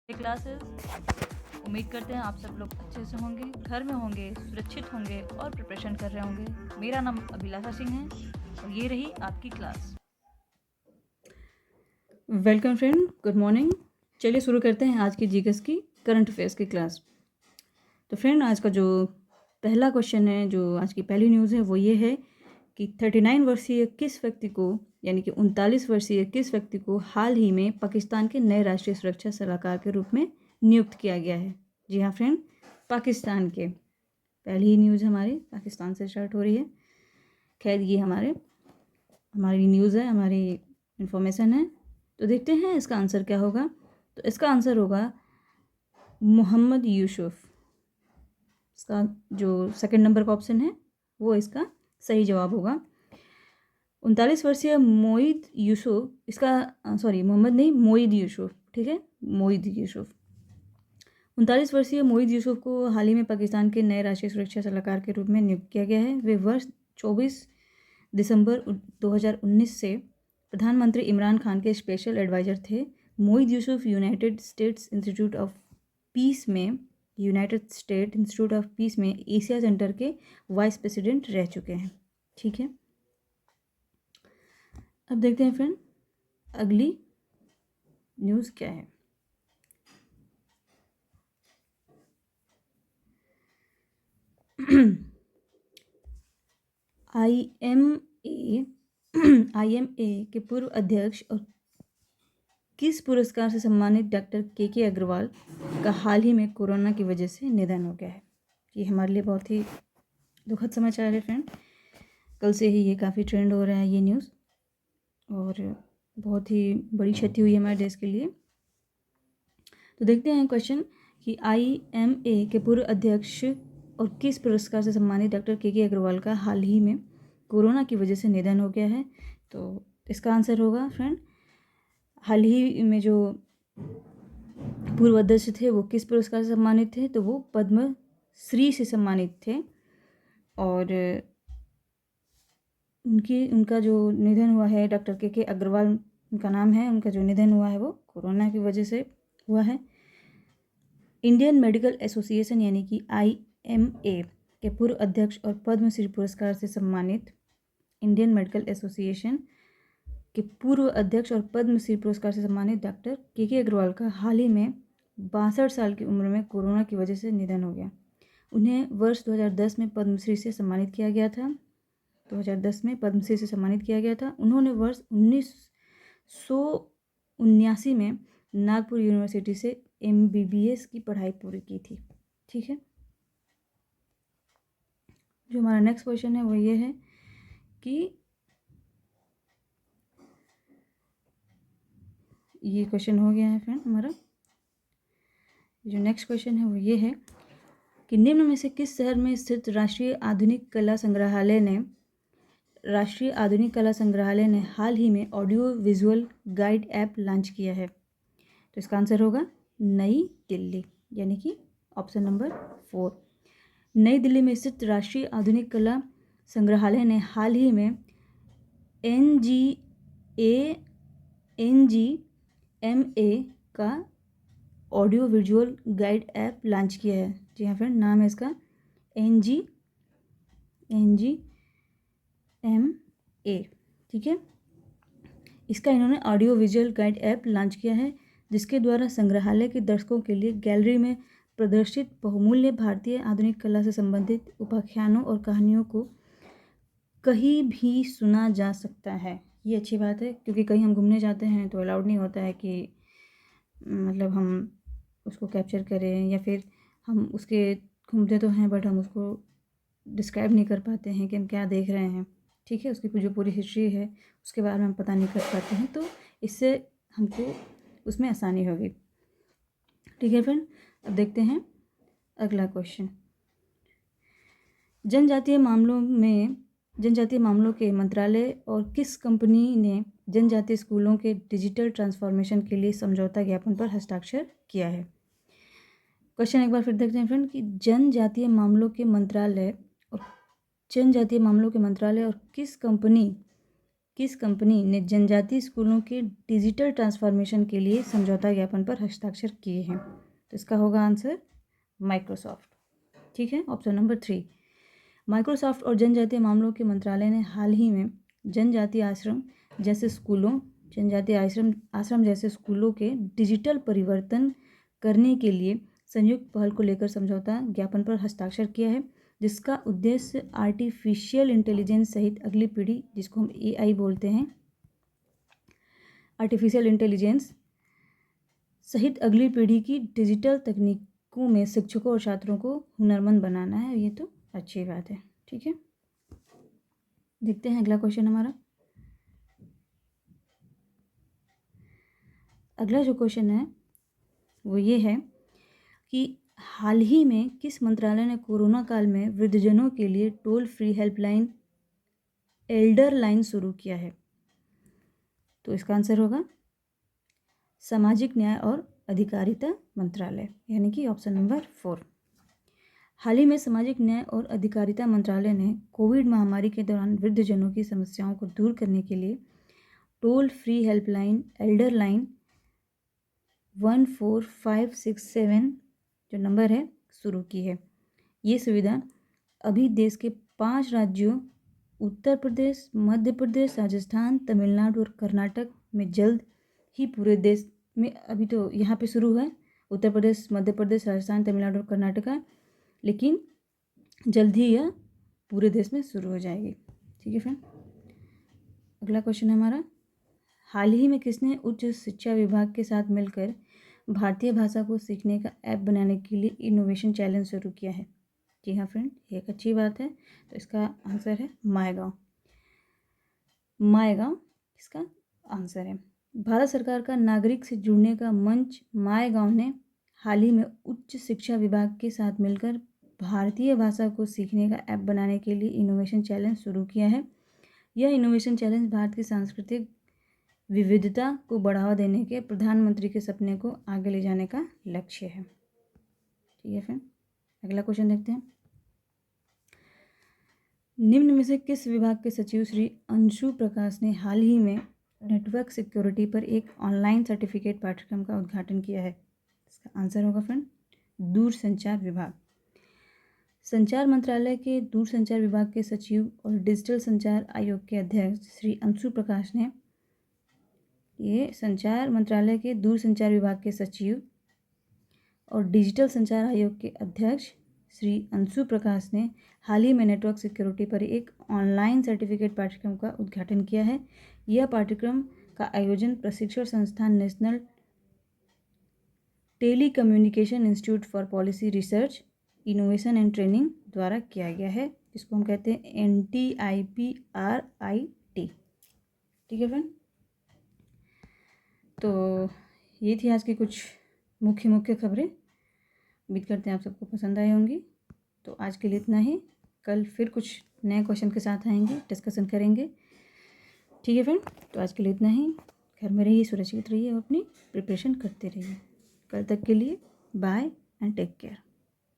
Classes. उम्मीद करते हैं आप सब लोग अच्छे से होंगे, घर में होंगे, सुरक्षित होंगे और प्रिपरेशन कर रहे होंगे। मेरा नाम अभिलाषा सिंह है और ये रही आपकी class. Welcome friend, good morning. चलिए शुरू करते हैं आज की जीकेएस की करंट अफेयर्स की क्लास। तो फ्रेंड, आज का जो पहला क्वेश्चन है, जो आज की पहली न्यूज़ है, वो ये है कि 39 वर्षीय किस व्यक्ति को, यानी कि 39 वर्षीय किस व्यक्ति को हाल ही में पाकिस्तान के नए राष्ट्रीय सुरक्षा सलाहकार के रूप में नियुक्त किया गया है। जी हाँ फ्रेंड, पाकिस्तान के। पहली ही न्यूज़ हमारी पाकिस्तान से स्टार्ट हो रही है। खैर, ये हमारी न्यूज़ है, हमारी इन्फॉर्मेशन है। तो देखते हैं इसका आंसर क्या होगा। तो इसका आंसर होगा मोहम्मद यूसुफ। इसका जो सेकंड नंबर का ऑप्शन है वो इसका सही जवाब होगा। 39 वर्षीय मोईद यूसुफ, मोहम्मद नहीं, मोईद यूसुफ, ठीक है, मोईद यूसुफ। 39 वर्षीय मोईद यूसुफ को हाल ही में पाकिस्तान के नए राष्ट्रीय सुरक्षा सलाहकार के रूप में नियुक्त किया गया है। वे वर्ष 24 दिसंबर 2019 से प्रधानमंत्री इमरान खान के स्पेशल एडवाइज़र थे। Moid Yusuf United state institute of peace में एशिया सेंटर के वाइस प्रेसिडेंट रह चुके हैं। ठीक है, अब देखते हैं फ्रेंड अगली न्यूज़ क्या है। आईएमए के पूर्व अध्यक्ष और किस पुरस्कार से सम्मानित डॉक्टर के अग्रवाल का हाल ही में कोरोना की वजह से निधन हो गया है। ये हमारे लिए बहुत ही दुखद समाचार है फ्रेंड। कल से ही ये काफ़ी ट्रेंड हो रहा है ये न्यूज़, और बहुत ही बड़ी क्षति हुई है हमारे देश के लिए। तो देखते हैं क्वेश्चन कि आईएमए के पूर्व अध्यक्ष और किस पुरस्कार से सम्मानित डॉक्टर के अग्रवाल का हाल ही में कोरोना की वजह से निधन हो गया है। तो इसका आंसर होगा फ्रेंड, हाल ही में जो पूर्व अध्यक्ष थे वो किस पुरस्कार से सम्मानित थे, तो वो पद्म श्री से सम्मानित थे। और उनका जो निधन हुआ है, डॉक्टर के अग्रवाल उनका नाम है, उनका जो निधन हुआ है वो कोरोना की वजह से हुआ है। इंडियन मेडिकल एसोसिएशन यानी कि आईएमए के पूर्व अध्यक्ष और पद्मश्री पुरस्कार से सम्मानित इंडियन मेडिकल एसोसिएशन के पूर्व अध्यक्ष और पद्मश्री पुरस्कार से सम्मानित डॉक्टर के अग्रवाल का हाल ही में 62 साल की उम्र में कोरोना की वजह से निधन हो गया। उन्हें वर्ष 2010 में पद्मश्री से सम्मानित किया गया था। 2010 में पद्मश्री से सम्मानित किया गया था। उन्होंने वर्ष 1979 में नागपुर यूनिवर्सिटी से MBBS की पढ़ाई पूरी की थी। ठीक है, जो हमारा नेक्स्ट क्वेश्चन है वो ये है कि ये क्वेश्चन हो गया है फ्रेंड हमारा। जो नेक्स्ट क्वेश्चन है वो ये है कि निम्न में से किस शहर में स्थित राष्ट्रीय आधुनिक कला संग्रहालय ने हाल ही में audio visual guide app launch किया है। तो इसका आंसर होगा नई दिल्ली, यानी कि ऑप्शन नंबर 4। नई दिल्ली में स्थित राष्ट्रीय आधुनिक कला संग्रहालय ने हाल ही में NGMA का audio visual guide app launch किया है। जी हाँ फ्रेंड, नाम है इसका NGMA। ठीक है, इसका इन्होंने audio visual guide app launch किया है, जिसके द्वारा संग्रहालय के दर्शकों के लिए गैलरी में प्रदर्शित बहुमूल्य भारतीय आधुनिक कला से संबंधित उपाख्यानों और कहानियों को कहीं भी सुना जा सकता है। ये अच्छी बात है, क्योंकि कहीं हम घूमने जाते हैं तो अलाउड नहीं होता है कि मतलब हम उसको कैप्चर करें, या फिर हम उसके घूमते तो हैं बट हम उसको डिस्क्राइब नहीं कर पाते हैं कि हम क्या देख रहे हैं। ठीक है, उसकी जो पूरी हिस्ट्री है उसके बारे में हम पता नहीं कर पाते हैं, तो इससे हमको उसमें आसानी होगी। ठीक है फ्रेंड, अब देखते हैं अगला क्वेश्चन। जनजातीय मामलों के मंत्रालय और किस कंपनी ने जनजातीय स्कूलों के डिजिटल ट्रांसफॉर्मेशन के लिए समझौता ज्ञापन पर हस्ताक्षर किया है। क्वेश्चन एक बार फिर देखते हैं फ्रेंड कि जनजातीय मामलों के मंत्रालय और किस कंपनी किस कंपनी ने जनजातीय स्कूलों के डिजिटल ट्रांसफॉर्मेशन के लिए समझौता ज्ञापन पर हस्ताक्षर किए हैं? तो इसका होगा आंसर माइक्रोसॉफ्ट। ठीक है, ऑप्शन नंबर 3। माइक्रोसॉफ्ट और जनजातीय मामलों के मंत्रालय ने हाल ही में जनजातीय आश्रम जैसे स्कूलों के डिजिटल परिवर्तन करने के लिए संयुक्त पहल को लेकर समझौता ज्ञापन पर हस्ताक्षर किया है, जिसका उद्देश्य आर्टिफिशियल इंटेलिजेंस सहित अगली पीढ़ी, जिसको हम AI बोलते हैं, आर्टिफिशियल इंटेलिजेंस सहित अगली पीढ़ी की डिजिटल तकनीकों में शिक्षकों और छात्रों को हुनरमंद बनाना है। ये तो अच्छी बात है। ठीक है, देखते हैं अगला क्वेश्चन हमारा। अगला जो क्वेश्चन है वो ये है कि हाल ही में किस मंत्रालय ने कोरोना काल में वृद्धजनों के लिए toll free helpline Elder line शुरू किया है? तो इसका आंसर होगा सामाजिक न्याय और अधिकारिता मंत्रालय, यानी कि ऑप्शन नंबर 4। हाल ही में सामाजिक न्याय और अधिकारिता मंत्रालय ने कोविड महामारी के दौरान वृद्धजनों की समस्याओं को दूर करने के लिए toll free helpline Elder line 14567 जो नंबर है शुरू की है। ये सुविधा अभी देश के 5 राज्यों उत्तर प्रदेश, मध्य प्रदेश, राजस्थान, तमिलनाडु और कर्नाटक में जल्द ही पूरे देश में, अभी तो यहाँ पे शुरू है उत्तर प्रदेश, मध्य प्रदेश, राजस्थान, तमिलनाडु और कर्नाटका, लेकिन जल्द ही यह पूरे देश में शुरू हो जाएगी। ठीक है फ्रेंड, अगला क्वेश्चन है हमारा, हाल ही में किसने उच्च शिक्षा विभाग के साथ मिलकर भारतीय भाषा को सीखने का ऐप बनाने के लिए इनोवेशन चैलेंज शुरू किया है? जी हाँ फ्रेंड, ये एक अच्छी बात है। तो इसका आंसर है मायगांव। मायगांव इसका आंसर है। भारत सरकार का नागरिक से जुड़ने का मंच मायगांव ने हाल ही में उच्च शिक्षा विभाग के साथ मिलकर भारतीय भाषा को सीखने का ऐप बनाने के लिए इनोवेशन चैलेंज शुरू किया है। यह इनोवेशन चैलेंज भारत की सांस्कृतिक विविधता को बढ़ावा देने के प्रधानमंत्री के सपने को आगे ले जाने का लक्ष्य है। ठीक है फ्रेंड, अगला क्वेश्चन देखते हैं। निम्न में से किस विभाग के सचिव श्री अंशु प्रकाश ने हाल ही में नेटवर्क सिक्योरिटी पर एक ऑनलाइन सर्टिफिकेट पाठ्यक्रम का उद्घाटन किया है? इसका आंसर होगा फ्रेंड दूरसंचार विभाग। संचार मंत्रालय के दूरसंचार विभाग के सचिव और डिजिटल संचार आयोग के अध्यक्ष श्री अंशु प्रकाश ने संचार मंत्रालय के दूरसंचार विभाग के सचिव और डिजिटल संचार आयोग के अध्यक्ष श्री अंशु प्रकाश ने हाल ही में नेटवर्क सिक्योरिटी पर एक ऑनलाइन सर्टिफिकेट पाठ्यक्रम का उद्घाटन किया है। यह पाठ्यक्रम का आयोजन प्रशिक्षण संस्थान national telecommunication institute for policy research, innovation and training द्वारा किया गया है, जिसको हम कहते हैं NTIPRIT। ठीक है फ्रेंड, तो ये थी आज की कुछ मुख्य खबरें। उम्मीद करते हैं आप सबको पसंद आई होंगी। तो आज के लिए इतना ही, कल फिर कुछ नए क्वेश्चन के साथ आएंगे, डिस्कशन करेंगे। ठीक है फ्रेंड, तो आज के लिए इतना ही। घर में रहिए, सुरक्षित रहिए और अपनी प्रिपरेशन करते रहिए। कल तक के लिए बाय एंड टेक केयर।